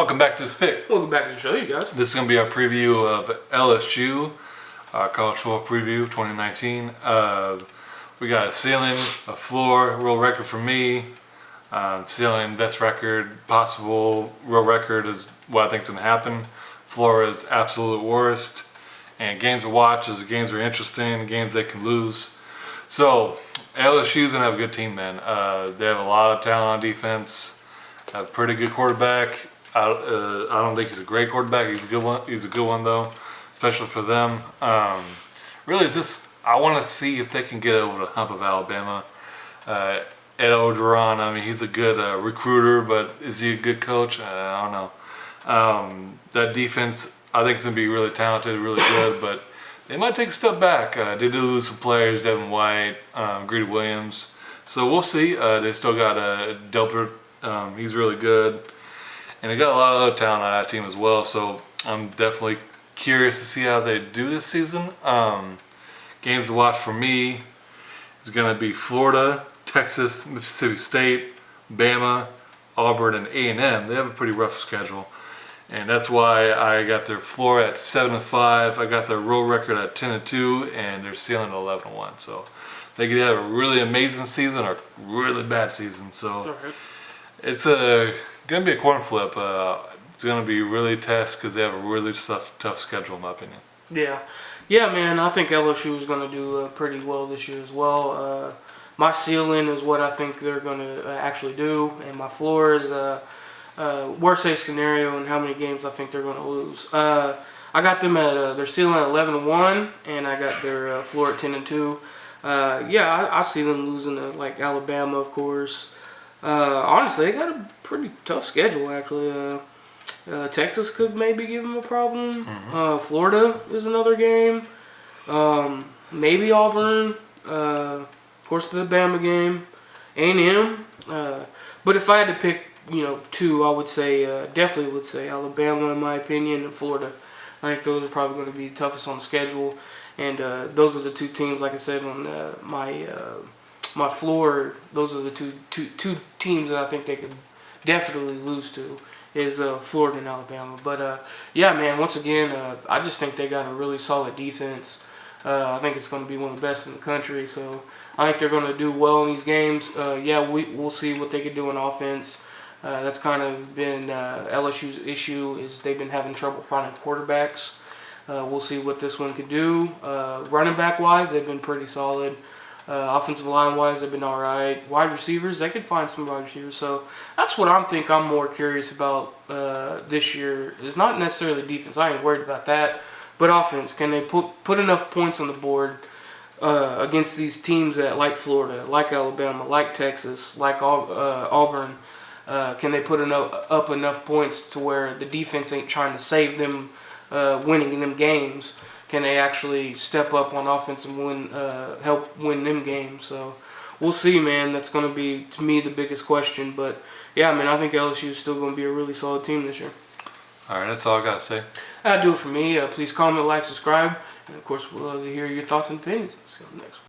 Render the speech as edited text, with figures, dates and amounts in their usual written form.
Welcome back to this pick. Welcome back to the show, you guys. This is going to be our preview of LSU, College Football Preview 2019. We got a ceiling, a floor, world record for me. Ceiling, best record, possible world record is what I think is going to happen. Floor is absolute worst. And games to watch is the games are interesting, games they can lose. So LSU's going to have a good team, man. They have a lot of talent on defense. Have a pretty good quarterback. I don't think he's a great quarterback. He's a good one. He's a good one though, especially for them. Really, it's just I want to see if they can get over the hump of Alabama. Ed Orgeron, I mean, he's a good recruiter, but is he a good coach? I don't know. That defense, I think, is going to be really talented, really good, but they might take a step back. They did lose some players, Devin White, Greedy Williams. So we'll see. They still got Delpit. He's really good. And they got a lot of other talent on that team as well. So I'm definitely curious to see how they do this season. Games to watch for me is going to be Florida, Texas, Mississippi State, Bama, Auburn, and A&M. They have a pretty rough schedule. And that's why I got their floor at 7-5. I got their road record at 10-2, and their ceiling at 11-1. So they could have a really amazing season or a really bad season. So it's going to be a coin flip. It's going to be really tough because they have a really tough schedule, in my opinion. Yeah, man. I think LSU is going to do pretty well this year as well. My ceiling is what I think they're going to actually do, and my floor is worst case scenario and how many games I think they're going to lose. I got them at their ceiling at 11-1, and I got their floor at 10-2. I see them losing to like Alabama, of course. Honestly, they got a pretty tough schedule, actually. Texas could maybe give them a problem. Florida is another game. Maybe Auburn. Of course, the Bama game. A&M. But if I had to pick, two, I would say, definitely would say Alabama, in my opinion, and Florida. I think those are probably going to be the toughest on the schedule. And those are the two teams, like I said, on my floor. Those are the two teams that I think they could definitely lose to is Florida and Alabama. But yeah, man, once again, I just think they got a really solid defense. I think it's going to be one of the best in the country. So I think they're going to do well in these games. We'll see what they can do in offense. That's kind of been LSU's issue is they've been having trouble finding quarterbacks. We'll see what this one could do. Running back wise, they've been pretty solid. Offensive line wise, they've been all right. Wide receivers, they could find some wide receivers. So that's what I'm more curious about this year. Is not necessarily defense. I ain't worried about that. But offense, can they put enough points on the board against these teams that like Florida, like Alabama, like Texas, like Auburn? Can they put up enough points to where the defense ain't trying to save them winning in them games? Can they actually step up on offense and help win them games? So we'll see, man. That's going to be, to me, the biggest question. But, yeah, man, I think LSU is still going to be a really solid team this year. All right, that's all I got to say. That'll do it for me. Please comment, like, subscribe. And, of course, we'll love to hear your thoughts and opinions. See you on the next one.